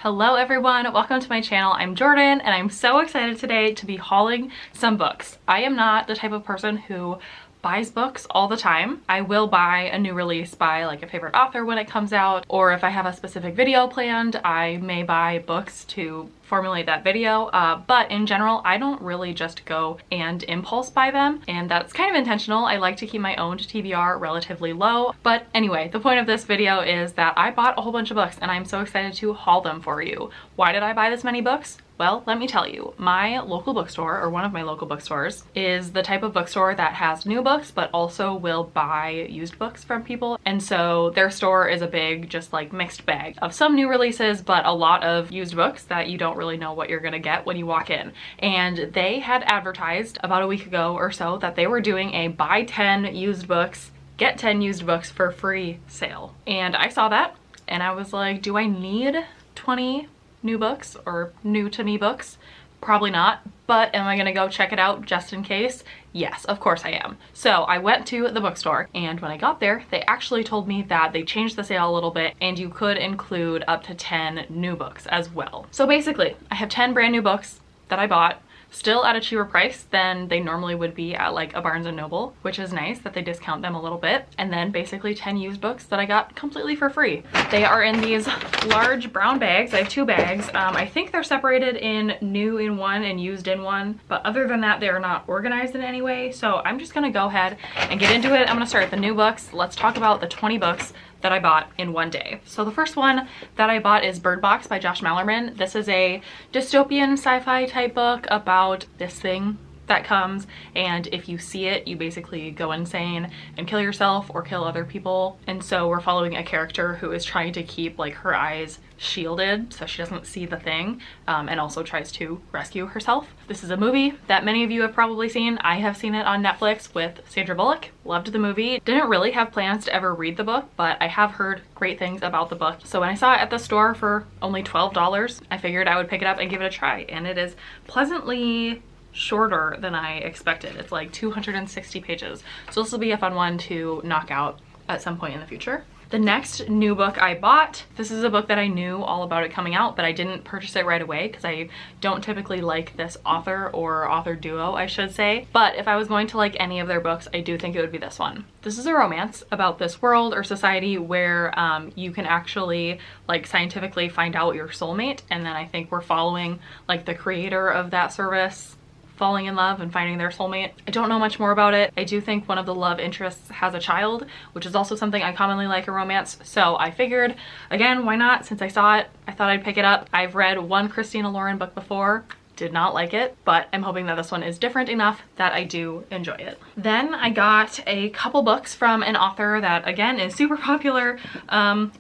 Hello everyone, welcome to my channel. I'm Jordan and I'm so excited today to be hauling some books. I am not the type of person who buys books all the time. I will buy a new release by like a favorite author when it comes out, or if I have a specific video planned, I may buy books to formulate that video, but in general I don't really just go and impulse buy them, and that's kind of intentional. I like to keep my own TBR relatively low, but anyway, the point of this video is that I bought a whole bunch of books and I'm so excited to haul them for you. Why did I buy this many books? Well, let me tell you, my local bookstore, or one of my local bookstores, is the type of bookstore that has new books but also will buy used books from people, and so their store is a big just like mixed bag of some new releases but a lot of used books that you don't really know what you're gonna get when you walk in. And they had advertised about a week ago or so that they were doing a buy 10 used books, get 10 used books for free sale. And I saw that and I was like, do I need 20 new books or new to me books? Probably not, but am I gonna go check it out just in case? Yes, of course I am. So I went to the bookstore, and when I got there, they actually told me that they changed the sale a little bit and you could include up to 10 new books as well. So basically, I have 10 brand new books that I bought, still at a cheaper price than they normally would be at like a Barnes & Noble, which is nice that they discount them a little bit. And then basically 10 used books that I got completely for free. They are in these large brown bags. I have 2 bags. I think they're separated in new in one and used in one, but other than that, they are not organized in any way. So I'm just gonna go ahead and get into it. I'm gonna start with the new books. Let's talk about the 20 books that I bought in one day. So the first one that I bought is Bird Box by Josh Mallorman. This is a dystopian sci-fi type book about this thing that comes, and if you see it, you basically go insane and kill yourself or kill other people. And so we're following a character who is trying to keep like her eyes shielded so she doesn't see the thing, and also tries to rescue herself. This is a movie that many of you have probably seen. I have seen it on Netflix with Sandra Bullock. Loved the movie. Didn't really have plans to ever read the book, but I have heard great things about the book. So when I saw it at the store for only $12, I figured I would pick it up and give it a try, and it is pleasantly shorter than I expected. It's like 260 pages. So this will be a fun one to knock out at some point in the future. The next new book I bought, this is a book that I knew all about it coming out, but I didn't purchase it right away because I don't typically like this author, or author duo I should say. But if I was going to like any of their books, I do think it would be this one. This is a romance about this world or society where you can actually like scientifically find out your soulmate, and then I think we're following like the creator of that service falling in love and finding their soulmate. I don't know much more about it. I do think one of the love interests has a child, which is also something I commonly like in romance. So I figured, again, why not? Since I saw it, I thought I'd pick it up. I've read one Christina Lauren book before. Did not like it, but I'm hoping that this one is different enough that I do enjoy it. Then I got a couple books from an author that again is super popular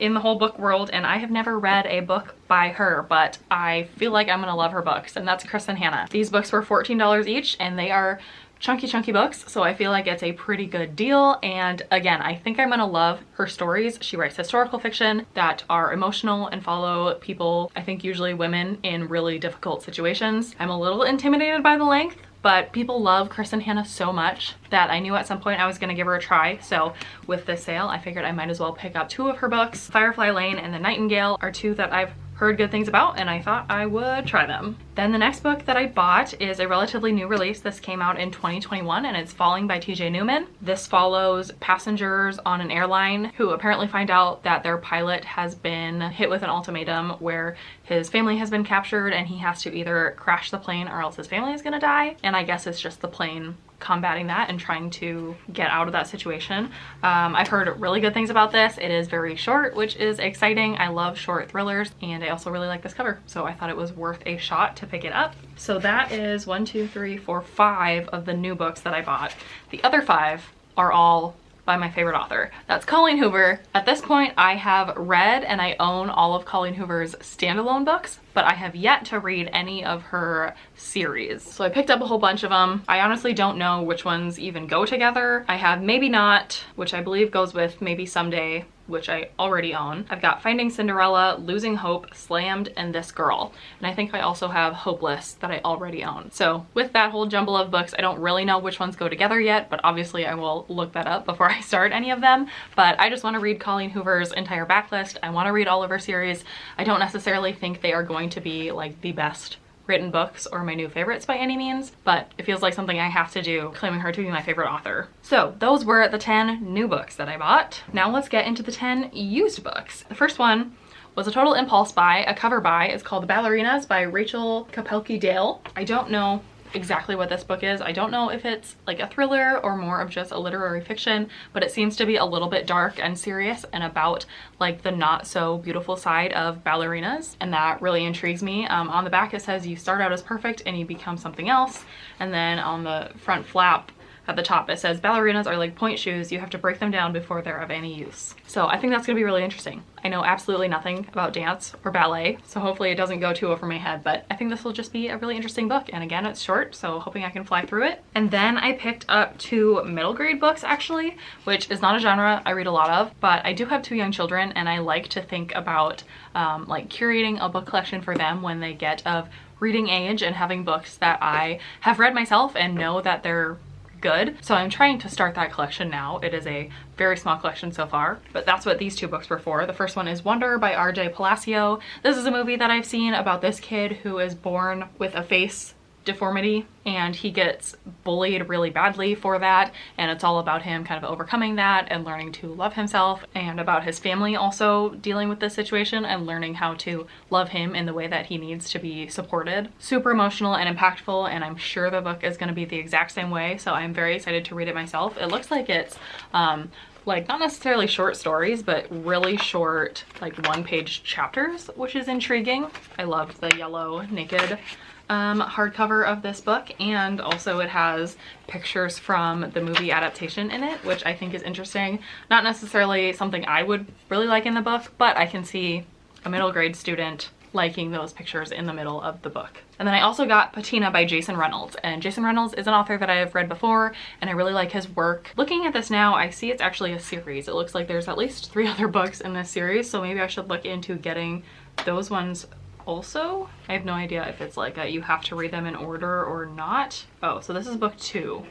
in the whole book world, and I have never read a book by her, but I feel like I'm gonna love her books, and that's Kristen Hanna. These books were $14 each, and they are chunky books, so I feel like it's a pretty good deal. And again, I think I'm gonna love her stories. She writes historical fiction that are emotional and follow people, I think usually women, in really difficult situations. I'm a little intimidated by the length, but people love Kristen Hanna so much that I knew at some point I was gonna give her a try. So with this sale, I figured I might as well pick up 2 of her books. Firefly Lane and The Nightingale are 2 that I've heard good things about, and I thought I would try them. Then the next book that I bought is a relatively new release. This came out in 2021, and it's Falling by Tj Newman. This follows passengers on an airline who apparently find out that their pilot has been hit with an ultimatum where his family has been captured and he has to either crash the plane or else his family is gonna die. And I guess it's just the plane combating that and trying to get out of that situation. I've heard really good things about this. It is very short, which is exciting. I love short thrillers, and I also really like this cover, so I thought it was worth a shot to pick it up. So that is 1, 2, 3, 4, 5 of the new books that I bought. The other 5 are all by my favorite author. That's Colleen Hoover. At this point, I have read and I own all of Colleen Hoover's standalone books, but I have yet to read any of her series. So I picked up a whole bunch of them. I honestly don't know which ones even go together. I have Maybe Not, which I believe goes with Maybe Someday, which I already own. I've got Finding Cinderella, Losing Hope, Slammed, and This Girl. And I think I also have Hopeless that I already own. So with that whole jumble of books, I don't really know which ones go together yet, but obviously I will look that up before I start any of them. But I just want to read Colleen Hoover's entire backlist. I want to read all of her series. I don't necessarily think they are going to be like the best written books or my new favorites by any means, but it feels like something I have to do, claiming her to be my favorite author. So those were the 10 new books that I bought. Now let's get into the 10 used books. The first one was a total impulse buy, a cover buy. It's called Ballerinas by Rachel Kapelke Dale. I don't know exactly what this book is. I don't know if it's like a thriller or more of just a literary fiction, but it seems to be a little bit dark and serious and about like the not so beautiful side of ballerinas, and that really intrigues me. On the back it says you start out as perfect and you become something else, and then on the front flap at the top it says ballerinas are like point shoes, you have to break them down before they're of any use. So I think that's gonna be really interesting. I know absolutely nothing about dance or ballet, so hopefully it doesn't go too over my head, but I think this will just be a really interesting book. And again, it's short, so hoping I can fly through it. And then I picked up 2 middle grade books actually, which is not a genre I read a lot of, but I do have 2 young children and I like to think about like curating a book collection for them when they get of reading age and having books that I have read myself and know that they're good. So I'm trying to start that collection now. It is a very small collection so far, but that's what these 2 books were for. The first one is Wonder by Rj Palacio. This is a movie that I've seen about this kid who is born with a face deformity and he gets bullied really badly for that, and it's all about him kind of overcoming that and learning to love himself, and about his family also dealing with this situation and learning how to love him in the way that he needs to be supported. Super emotional and impactful, and I'm sure the book is going to be the exact same way, so I'm very excited to read it myself. It looks like it's like not necessarily short stories, but really short like 1-page chapters, which is intriguing. I love the yellow naked hardcover of this book, and also it has pictures from the movie adaptation in it, which I think is interesting. Not necessarily something I would really like in the book, but I can see a middle grade student liking those pictures in the middle of the book. And then I also got Patina by Jason Reynolds, and Jason Reynolds is an author that I have read before and I really like his work. Looking at this now, I see it's actually a series. It looks like there's at least 3 other books in this series, so maybe I should look into getting those ones also. I have no idea if it's like you have to read them in order or not. Oh, so this is book 2.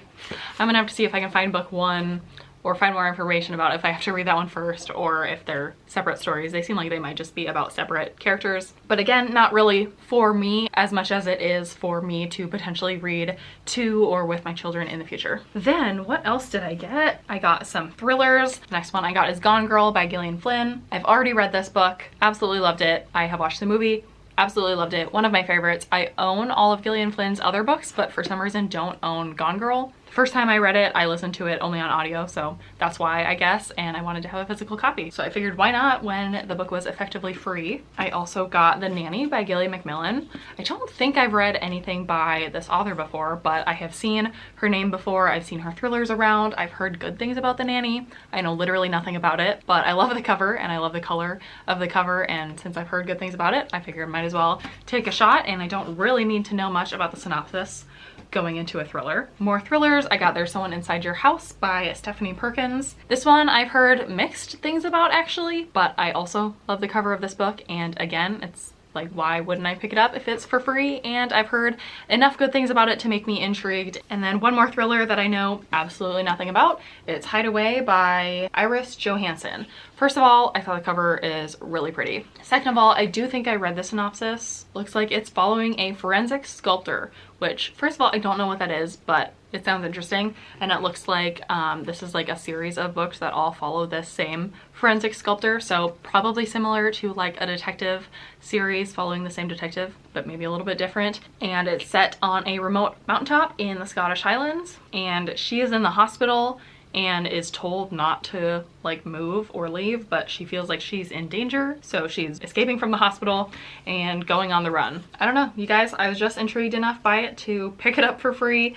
I'm gonna have to see if I can find book 1 or find more information about if I have to read that one first or if they're separate stories. They seem like they might just be about separate characters. But again, not really for me as much as it is for me to potentially read to or with my children in the future. Then what else did I get? I got some thrillers. The next one I got is Gone Girl by Gillian Flynn. I've already read this book, absolutely loved it. I have watched the movie, absolutely loved it. One of my favorites. I own all of Gillian Flynn's other books, but for some reason don't own Gone Girl. First time I read it, I listened to it only on audio, so that's why, I guess, and I wanted to have a physical copy. So I figured why not when the book was effectively free. I also got The Nanny by Gilly Mcmill. I don't think I've read anything by this author before, but I have seen her name before. I've seen her thrillers around. I've heard good things about The Nanny. I know literally nothing about it, but I love the cover and I love the color of the cover, and since I've heard good things about it, I figured I might as well take a shot, and I don't really need to know much about the synopsis going into a thriller. More thrillers, I got There's Someone Inside Your House by Stephanie Perkins. This one I've heard mixed things about actually, but I also love the cover of this book, and again, it's like, why wouldn't I pick it up if it's for free? And I've heard enough good things about it to make me intrigued. And then one more thriller that I know absolutely nothing about. It's Hideaway by Rj Johansen. First of all, I thought the cover is really pretty. Second of all, I do think I read the synopsis. Looks like it's following a forensic sculptor, which first of all, I don't know what that is, but it sounds interesting. And it looks like this is like a series of books that all follow this same forensic sculptor. So probably similar to like a detective series following the same detective, but maybe a little bit different. And it's set on a remote mountaintop in the Scottish Highlands. And she is in the hospital and is told not to like move or leave, but she feels like she's in danger, so she's escaping from the hospital and going on the run. I don't know, you guys, I was just intrigued enough by it to pick it up for free.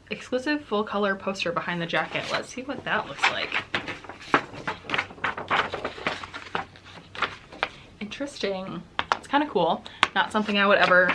Exclusive full color poster behind the jacket. Let's see what that looks like. Interesting. It's kind of cool. Not something I would ever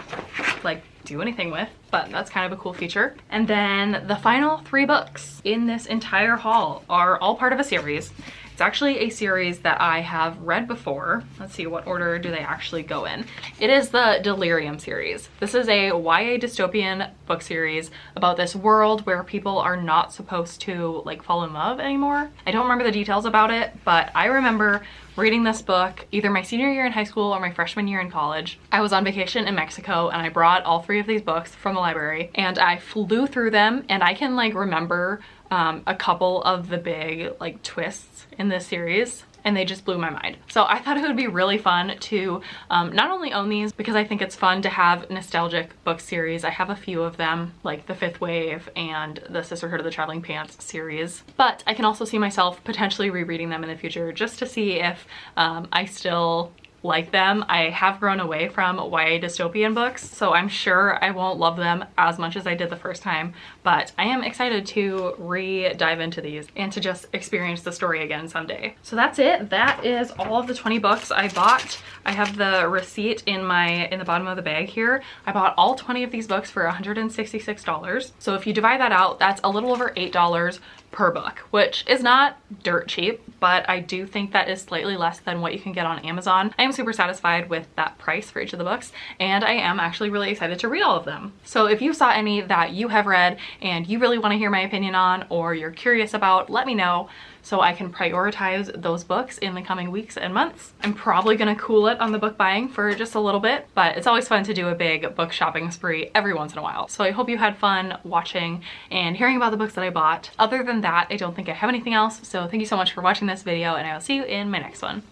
like do anything with, but that's kind of a cool feature. And then the final 3 books in this entire haul are all part of a series, It's actually a series that I have read before. Let's see, what order do they actually go in? It is the Delirium series. This is a YA dystopian book series about this world where people are not supposed to like fall in love anymore. I don't remember the details about it, but I remember reading this book either my senior year in high school or my freshman year in college. I was on vacation in Mexico and I brought all 3 of these books from the library and I flew through them, and I can like remember a couple of the big like twists in this series, and they just blew my mind. So I thought it would be really fun to not only own these, because I think it's fun to have nostalgic book series. I have a few of them, like the Fifth Wave and the Sisterhood of the Traveling Pants series, but I can also see myself potentially rereading them in the future just to see if I still like them. I have grown away from YA dystopian books, so I'm sure I won't love them as much as I did the first time, but I am excited to re-dive into these and to just experience the story again someday. So that's it. That is all of the 20 books I bought. I have the receipt in the bottom of the bag here. I bought all 20 of these books for $166. So if you divide that out, that's a little over $8 per book, which is not dirt cheap, but I do think that is slightly less than what you can get on Amazon. I am super satisfied with that price for each of the books, and I am actually really excited to read all of them. So if you saw any that you have read and you really want to hear my opinion on, or you're curious about, let me know so I can prioritize those books in the coming weeks and months. I'm probably gonna cool it on the book buying for just a little bit, but it's always fun to do a big book shopping spree every once in a while. So I hope you had fun watching and hearing about the books that I bought. Other than that, I don't think I have anything else. So thank you so much for watching this video, and I will see you in my next one.